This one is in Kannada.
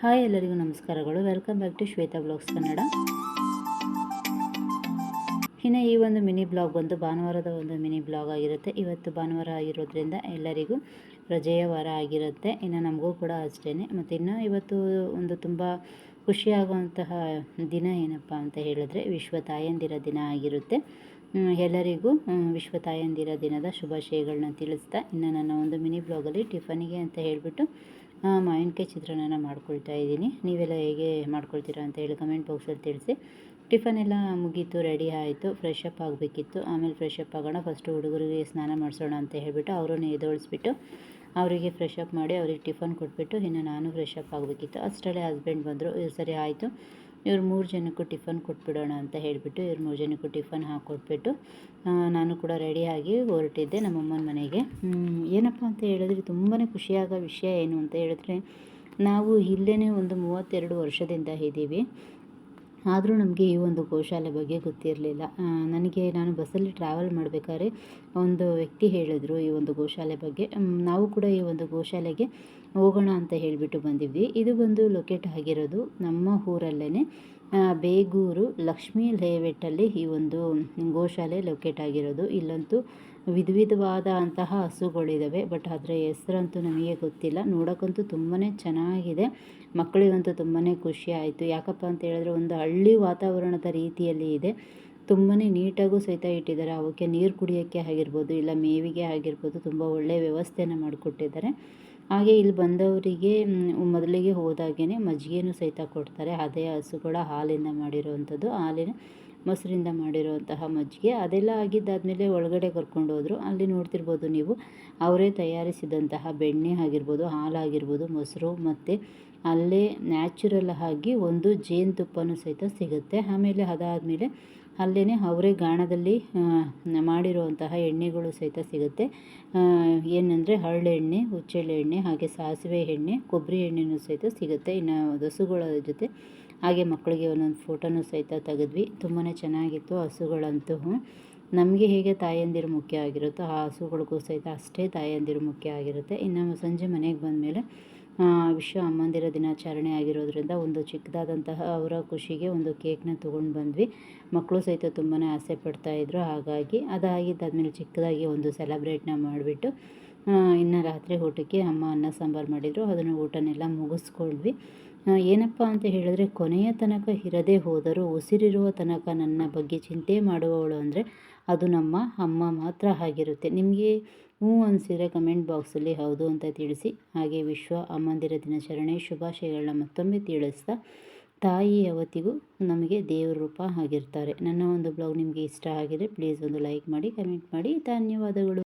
ಹಾಯ್ ಎಲ್ಲರಿಗೂ ನಮಸ್ಕಾರಗಳು. Welcome back to Shweta blogs Kannada. ಇನ್ನು ಈ ಒಂದು ಮಿನಿ ಬ್ಲಾಗ್ ಬಂದು ಭಾನುವಾರದ ಒಂದು ಮಿನಿ ಬ್ಲಾಗ್ ಆಗಿರುತ್ತೆ. ಇವತ್ತು ಭಾನುವಾರ ಆಗಿರೋದ್ರಿಂದ ಎಲ್ಲರಿಗೂ ರಜೆಯ ವಾರ ಆಗಿರುತ್ತೆ. ಇನ್ನು ನಮಗೂ ಕೂಡ ಅಷ್ಟೇ. ಮತ್ತು ಇನ್ನು ಇವತ್ತು ಒಂದು ತುಂಬ ಖುಷಿಯಾಗುವಂತಹ ದಿನ ಏನಪ್ಪ ಅಂತ ಹೇಳಿದ್ರೆ ವಿಶ್ವ ತಾಯಂದಿರ ದಿನ ಆಗಿರುತ್ತೆ. ಎಲ್ಲರಿಗೂ ವಿಶ್ವ ತಾಯಂದಿರ ದಿನದ ಶುಭಾಶಯಗಳನ್ನ ತಿಳಿಸ್ತಾ ಇನ್ನು ನನ್ನ ಒಂದು ಮಿನಿ ಬ್ಲಾಗಲ್ಲಿ ಟಿಫನಿಗೆ ಅಂತ ಹೇಳಿಬಿಟ್ಟು ಮಾವಿನಕಾಯಿ ಚಿತ್ರಾನ್ನ ಮಾಡ್ಕೊಳ್ತಾ ಇದ್ದೀನಿ. ನೀವೆಲ್ಲ ಹೇಗೆ ಮಾಡ್ಕೊಳ್ತೀರಾ ಅಂತ ಹೇಳಿ ಕಮೆಂಟ್ ಬಾಕ್ಸಲ್ಲಿ ತಿಳಿಸಿ. ಟಿಫನ್ ಎಲ್ಲ ಮುಗೀತು, ರೆಡಿ ಆಯಿತು. ಫ್ರೆಶ್ ಅಪ್ ಆಗಬೇಕಿತ್ತು. ಆಮೇಲೆ ಫ್ರೆಶ್ ಅಪ್ ಆಗೋಣ, ಫಸ್ಟು ಹುಡುಗರಿಗೆ ಸ್ನಾನ ಮಾಡಿಸೋಣ ಅಂತ ಹೇಳಿಬಿಟ್ಟು ಅವರನ್ನು ಎದ್ದೊಳಿಸ್ಬಿಟ್ಟು ಅವರಿಗೆ ಫ್ರೆಶ್ ಅಪ್ ಮಾಡಿ ಅವ್ರಿಗೆ ಟಿಫನ್ ಕೊಟ್ಬಿಟ್ಟು ಇನ್ನು ನಾನು ಫ್ರೆಶ್ ಅಪ್ ಆಗಬೇಕಿತ್ತು. ಅಷ್ಟರಲ್ಲೇ ಹಸ್ಬೆಂಡ್ ಬಂದರು. ಸರಿ ಆಯಿತು, ಇವ್ರು 3 ಜನಕ್ಕೂ ಟಿಫನ್ ಕೊಟ್ಬಿಡೋಣ ಅಂತ ಹೇಳಿಬಿಟ್ಟು ಇವ್ರು 3 ಜನಕ್ಕೂ ಟಿಫನ್ ಹಾಕ್ಕೊಟ್ಬಿಟ್ಟು ನಾನು ಕೂಡ ರೆಡಿಯಾಗಿ ಹೊರಟಿದ್ದೆ ನಮ್ಮಮ್ಮನ ಮನೆಗೆ. ಏನಪ್ಪ ಅಂತ ಹೇಳಿದ್ರೆ ತುಂಬಾ ಖುಷಿಯಾಗೋ ವಿಷಯ ಏನು ಅಂತ ಹೇಳಿದ್ರೆ, ನಾವು ಇಲ್ಲೇ ಒಂದು 32 ವರ್ಷದಿಂದ ಇದ್ದೀವಿ. ಆದರೂ ನಮಗೆ ಈ ಒಂದು ಗೋಶಾಲೆ ಬಗ್ಗೆ ಗೊತ್ತಿರಲಿಲ್ಲ. ನಾನು ಬಸ್ಸಲ್ಲಿ ಟ್ರಾವೆಲ್ ಮಾಡಬೇಕಾದ್ರೆ ಒಂದು ವ್ಯಕ್ತಿ ಹೇಳಿದ್ರು ಈ ಒಂದು ಗೋಶಾಲೆ ಬಗ್ಗೆ. ನಾವು ಕೂಡ ಈ ಒಂದು ಗೋಶಾಲೆಗೆ ಹೋಗೋಣ ಅಂತ ಹೇಳಿಬಿಟ್ಟು ಬಂದಿದ್ವಿ. ಇದು ಬಂದು ಲೊಕೇಟ್ ಆಗಿರೋದು ನಮ್ಮ ಊರಲ್ಲೇ ಬೇಗೂರು ಲಕ್ಷ್ಮೀ ಲೇಔಟಲ್ಲಿ ಈ ಒಂದು ಗೋಶಾಲೆ ಲೊಕೇಟ್ ಆಗಿರೋದು. ಇಲ್ಲಂತೂ ವಿಧವಾದ ಅಂತಹ ಹಸುಗಳಿದ್ದಾವೆ, ಬಟ್ ಅದರ ಹೆಸರಂತೂ ನಮಗೆ ಗೊತ್ತಿಲ್ಲ. ನೋಡೋಕ್ಕಂತೂ ತುಂಬಾ ಚೆನ್ನಾಗಿದೆ. ಮಕ್ಕಳಿಗಂತೂ ತುಂಬಾ ಖುಷಿ ಆಯಿತು. ಯಾಕಪ್ಪ ಅಂತ ಹೇಳಿದ್ರೆ ಒಂದು ಹಳ್ಳಿ ವಾತಾವರಣದ ರೀತಿಯಲ್ಲಿ ಇದೆ. ತುಂಬಾ ನೀಟಾಗೂ ಸಹಿತ ಇಟ್ಟಿದ್ದಾರೆ. ಅವಕ್ಕೆ ನೀರು ಕುಡಿಯೋಕ್ಕೆ ಆಗಿರ್ಬೋದು, ಇಲ್ಲ ಮೇವಿಗೆ ಆಗಿರ್ಬೋದು, ತುಂಬ ಒಳ್ಳೆಯ ವ್ಯವಸ್ಥೆನ ಮಾಡಿಕೊಟ್ಟಿದ್ದಾರೆ. ಹಾಗೆ ಇಲ್ಲಿ ಬಂದವರಿಗೆ ಮೊದಲಿಗೆ ಹೋದಾಗೇ ಮಜ್ಜಿಗೆನೂ ಸಹಿತ ಕೊಡ್ತಾರೆ. ಅದೇ ಹಸುಗಳ ಹಾಲಿಂದ ಮಾಡಿರೋವಂಥದ್ದು, ಮೊಸರಿಂದ ಮಾಡಿರುವಂತಹ ಮಜ್ಜಿಗೆ. ಅದೆಲ್ಲ ಆಗಿದ್ದಾದಮೇಲೆ ಒಳಗಡೆ ಕರ್ಕೊಂಡು ಹೋದರು. ಅಲ್ಲಿ ನೋಡ್ತಿರ್ಬೋದು ನೀವು, ಅವರೇ ತಯಾರಿಸಿದಂತಹ ಬೆಣ್ಣೆ ಆಗಿರ್ಬೋದು, ಹಾಲಾಗಿರ್ಬೋದು, ಮೊಸರು, ಮತ್ತು ಅಲ್ಲೇ ನ್ಯಾಚುರಲ್ ಆಗಿ ಒಂದು ಜೇನುತುಪ್ಪನೂ ಸಹಿತ ಸಿಗುತ್ತೆ. ಆಮೇಲೆ ಅದಾದಮೇಲೆ ಅಲ್ಲೇ ಅವರೇ ಗಾಣದಲ್ಲಿ ಮಾಡಿರುವಂತಹ ಎಣ್ಣೆಗಳು ಸಹಿತ ಸಿಗುತ್ತೆ. ಏನಂದರೆ ಹರಳೆಣ್ಣೆ, ಹುಚ್ಚೆಳ್ಳೆ ಎಣ್ಣೆ, ಹಾಗೆ ಸಾಸಿವೆ ಎಣ್ಣೆ, ಕೊಬ್ಬರಿ ಎಣ್ಣೆನೂ ಸಹಿತ ಸಿಗುತ್ತೆ. ಇನ್ನು ಹಸುಗಳ ಜೊತೆ ಹಾಗೆ ಮಕ್ಕಳಿಗೆ ಒಂದೊಂದು ಫೋಟೋನೂ ಸಹಿತ ತೆಗೆದ್ವಿ. ತುಂಬಾ ಚೆನ್ನಾಗಿತ್ತು. ಹಸುಗಳಂತೂ ನಮಗೆ ಹೇಗೆ ತಾಯಂದಿರು ಮುಖ್ಯ ಆಗಿರುತ್ತೋ ಆ ಹಸುಗಳಿಗೂ ಸಹಿತ ಅಷ್ಟೇ ತಾಯಂದಿರು ಮುಖ್ಯ ಆಗಿರುತ್ತೆ. ಇನ್ನು ಸಂಜೆ ಮನೆಗೆ ಬಂದಮೇಲೆ ವಿಶ್ವ ಅಮ್ಮಂದಿರ ದಿನಾಚರಣೆ ಆಗಿರೋದ್ರಿಂದ ಒಂದು ಚಿಕ್ಕದಾದಂತಹ ಅವರ ಖುಷಿಗೆ ಒಂದು ಕೇಕ್ನ ತೊಗೊಂಡು ಬಂದ್ವಿ. ಮಕ್ಕಳು ಸಹಿತ ತುಂಬಾ ಆಸೆ ಪಡ್ತಾಯಿದ್ರು. ಹಾಗಾಗಿ ಅದಾಗಿದ್ದಾದಮೇಲೆ ಚಿಕ್ಕದಾಗಿ ಒಂದು ಸೆಲೆಬ್ರೇಟ್ನ ಮಾಡಿಬಿಟ್ಟು ಇನ್ನು ರಾತ್ರಿ ಊಟಕ್ಕೆ ಅಮ್ಮ ಅನ್ನ ಸಾಂಬಾರು ಮಾಡಿದರು. ಅದನ್ನು ಊಟನೆಲ್ಲ ಮುಗಿಸ್ಕೊಂಡ್ವಿ. ಏನಪ್ಪ ಅಂತ ಹೇಳಿದ್ರೆ, ಕೊನೆಯ ತನಕ ಇರದೇ ಹೋದರೂ ಉಸಿರಿರುವ ತನಕ ನನ್ನ ಬಗ್ಗೆ ಚಿಂತೆ ಮಾಡುವವಳು ಅಂದರೆ ಅದು ನಮ್ಮ ಅಮ್ಮ ಮಾತ್ರ ಆಗಿರುತ್ತೆ. ನಿಮಗೆ ಅನಿಸಿದರೆ ಕಮೆಂಟ್ ಬಾಕ್ಸಲ್ಲಿ ಹೌದು ಅಂತ ತಿಳಿಸಿ. ಹಾಗೆ ವಿಶ್ವ ಅಮ್ಮಂದಿರ ದಿನಾಚರಣೆ ಶುಭಾಶಯಗಳನ್ನ ಮತ್ತೊಮ್ಮೆ ತಿಳಿಸ್ತಾ, ತಾಯಿ ಯಾವತ್ತಿಗೂ ನಮಗೆ ದೇವ್ರ ರೂಪ ಆಗಿರ್ತಾರೆ. ನನ್ನ ಒಂದು ಬ್ಲಾಗ್ ನಿಮಗೆ ಇಷ್ಟ ಆಗಿದೆ ಪ್ಲೀಸ್ ಒಂದು ಲೈಕ್ ಮಾಡಿ, ಕಮೆಂಟ್ ಮಾಡಿ. ಧನ್ಯವಾದಗಳು.